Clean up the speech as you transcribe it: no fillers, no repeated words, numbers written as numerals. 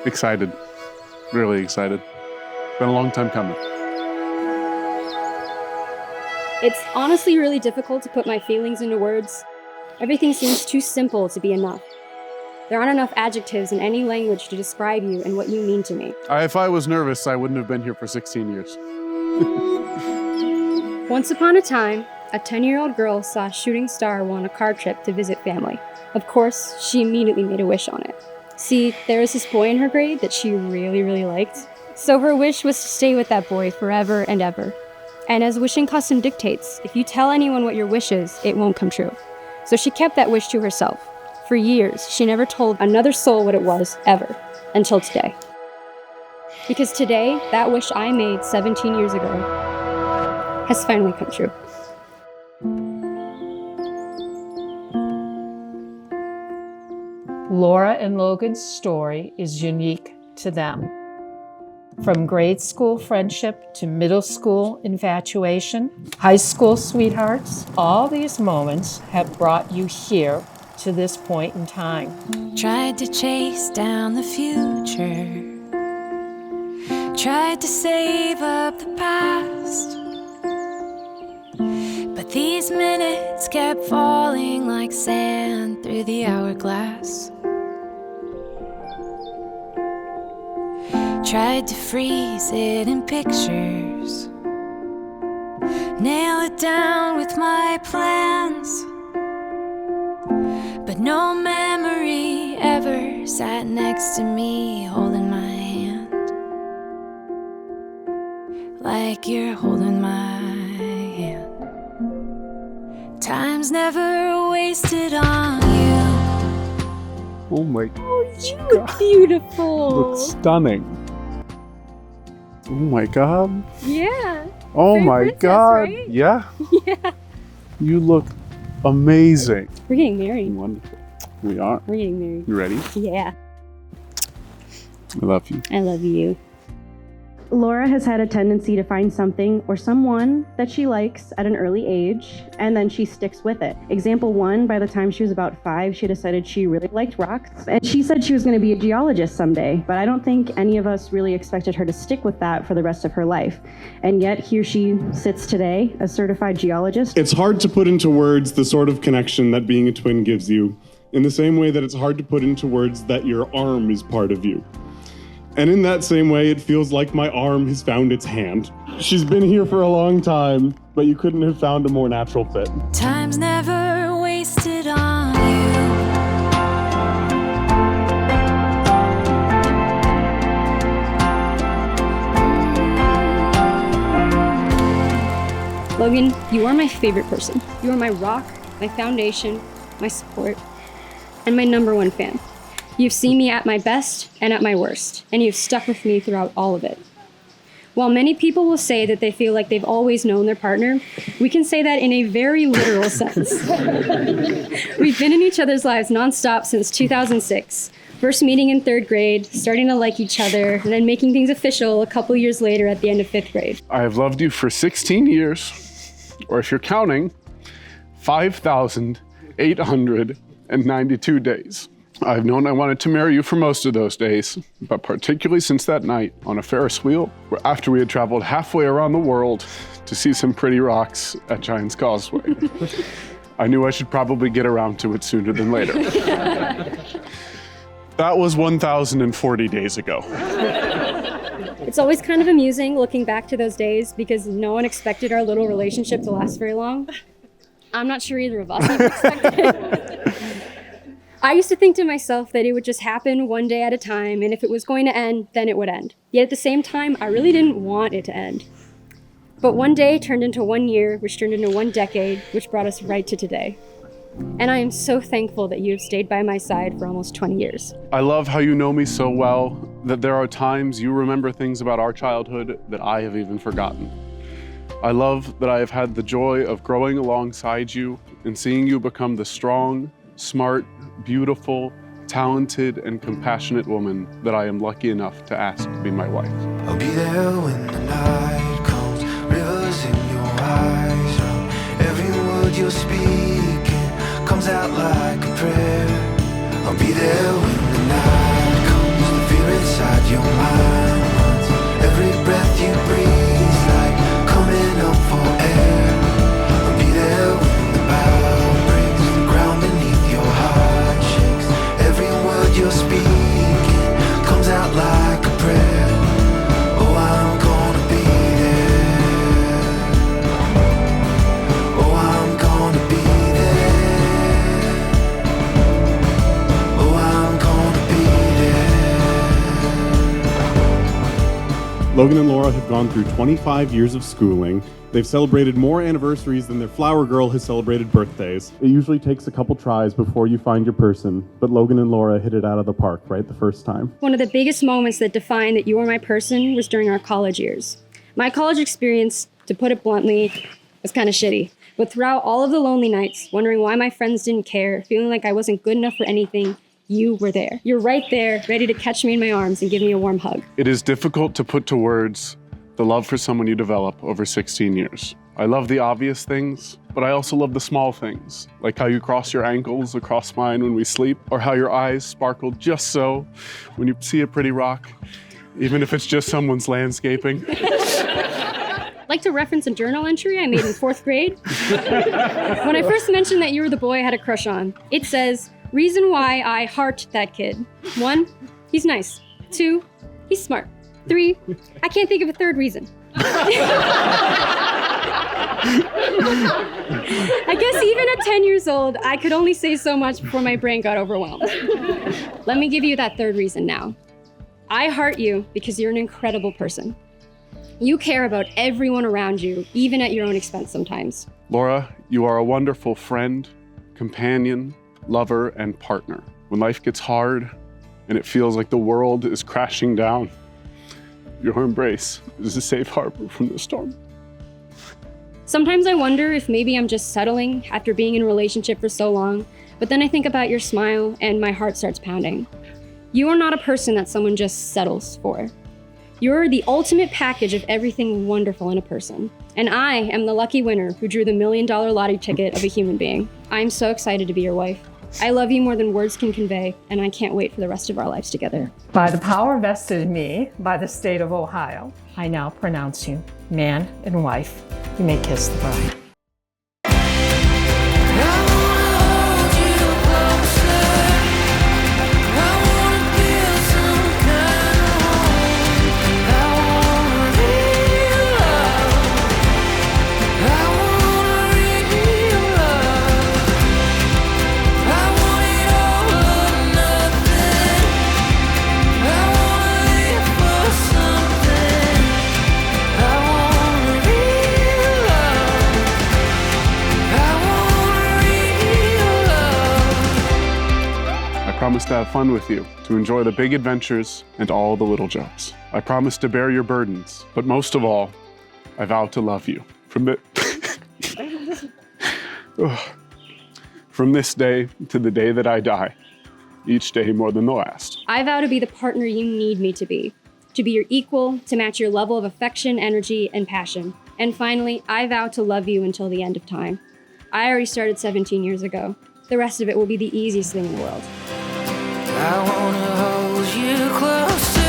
Excited. Really excited. Been a long time coming. It's honestly really difficult to put my feelings into words. Everything seems too simple to be enough. There aren't enough adjectives in any language to describe you and what you mean to me. If I was nervous, I wouldn't have been here for 16 years. Once upon a time, a 10-year-old girl saw a shooting star while on a car trip to visit family. Of course, she immediately made a wish on it. See, there was this boy in her grade that she really, really liked. So her wish was to stay with that boy forever and ever. And as wishing custom dictates, if you tell anyone what your wish is, it won't come true. So she kept that wish to herself. For years, she never told another soul what it was, ever, until today. Because today, that wish I made 17 years ago has finally come true. Laura and Logan's story is unique to them. From grade school friendship to middle school infatuation, high school sweethearts, all these moments have brought you here to this point in time. Tried to chase down the future, tried to save up the past, but these minutes kept falling like sand through the hourglass. Tried to freeze it in pictures, nail it down with my plans, but no memory ever sat next to me holding my hand like you're holding my hand. Time's never wasted on you. Oh my God. Oh, you look beautiful. Look stunning. Oh my God. Yeah. Oh Fairy my princess, God. right? Yeah. Yeah. You look amazing. We're getting married. Wonderful. We are. We're getting married. You ready? Yeah. I love you. I love you. Laura has had a tendency to find something or someone that she likes at an early age, and then she sticks with it. Example one, by the time she was about 5, she decided she really liked rocks, and she said she was going to be a geologist someday, but I don't think any of us really expected her to stick with that for the rest of her life. And yet, here she sits today, a certified geologist. It's hard to put into words the sort of connection that being a twin gives you, in the same way that it's hard to put into words that your arm is part of you. And in that same way, it feels like my arm has found its hand. She's been here for a long time, but you couldn't have found a more natural fit. Time's never wasted on you. Logan, you are my favorite person. You are my rock, my foundation, my support, and my #1 fan. You've seen me at my best and at my worst, and you've stuck with me throughout all of it. While many people will say that they feel like they've always known their partner, we can say that in a very literal sense. We've been in each other's lives nonstop since 2006. First meeting in 3rd grade, starting to like each other, and then making things official a couple years later at the end of 5th grade. I have loved you for 16 years, or if you're counting, 5,892 days. I've known I wanted to marry you for most of those days, but particularly since that night on a Ferris wheel, where after we had traveled halfway around the world to see some pretty rocks at Giant's Causeway, I knew I should probably get around to it sooner than later. That was 1,040 days ago. It's always kind of amusing looking back to those days because no one expected our little relationship to last very long. I'm not sure either of us even expected it. I used to think to myself that it would just happen one day at a time, and if it was going to end, then it would end. Yet at the same time, I really didn't want it to end. But one day turned into 1 year, which turned into 1 decade, which brought us right to today. And I am so thankful that you have stayed by my side for almost 20 years. I love how you know me so well that there are times you remember things about our childhood that I have even forgotten. I love that I have had the joy of growing alongside you and seeing you become the strong, smart, beautiful, talented, and compassionate woman that I am lucky enough to ask to be my wife. I'll be there when the night comes, rivers in your eyes. Every word you're speaking comes out like a prayer. I'll be there when the night comes, the fear inside. your mind runs. Every breath you breathe like coming up for air. I'll be there when the bow breaks, the ground beneath your heart shakes. Every word you're speaking comes out like a prayer. Oh, I'm gonna be there. Oh, I'm gonna be there. Oh, I'm gonna be there. Logan and Laura have gone through 25 years of schooling. They've celebrated more anniversaries than their flower girl has celebrated birthdays. It usually takes a couple tries before you find your person, but Logan and Laura hit it out of the park, right, the first time. One of the biggest moments that defined that you were my person was during our college years. My college experience, to put it bluntly, was kind of shitty. But throughout all of the lonely nights, wondering why my friends didn't care, feeling like I wasn't good enough for anything, you were there. You're right there, ready to catch me in my arms and give me a warm hug. It is difficult to put to words the love for someone you develop over 16 years. I love the obvious things, but I also love the small things, like how you cross your ankles across mine when we sleep, or how your eyes sparkle just so when you see a pretty rock, even if it's just someone's landscaping. I'd like to reference a journal entry I made in 4th grade. When I first mentioned that you were the boy I had a crush on, it says, reason why I heart that kid. 1, he's nice. 2, he's smart. 3, I can't think of a third reason. I guess even at 10 years old, I could only say so much before my brain got overwhelmed. Let me give you that third reason now. I heart you because you're an incredible person. You care about everyone around you, even at your own expense sometimes. Laura, you are a wonderful friend, companion, lover, and partner. When life gets hard and it feels like the world is crashing down, your embrace is a safe harbor from the storm. Sometimes I wonder if maybe I'm just settling after being in a relationship for so long, but then I think about your smile and my heart starts pounding. You are not a person that someone just settles for. You're the ultimate package of everything wonderful in a person. And I am the lucky winner who drew the $1 million lottery ticket of a human being. I'm so excited to be your wife. I love you more than words can convey, and I can't wait for the rest of our lives together. By the power vested in me by the state of Ohio, I now pronounce you man and wife. You may kiss the bride. I promise to have fun with you, to enjoy the big adventures and all the little jokes. I promise to bear your burdens, but most of all, I vow to love you. From this day to the day that I die, each day more than the last. I vow to be the partner you need me to be your equal, to match your level of affection, energy, and passion. And finally, I vow to love you until the end of time. I already started 17 years ago. The rest of it will be the easiest thing in the world. I wanna hold you closer.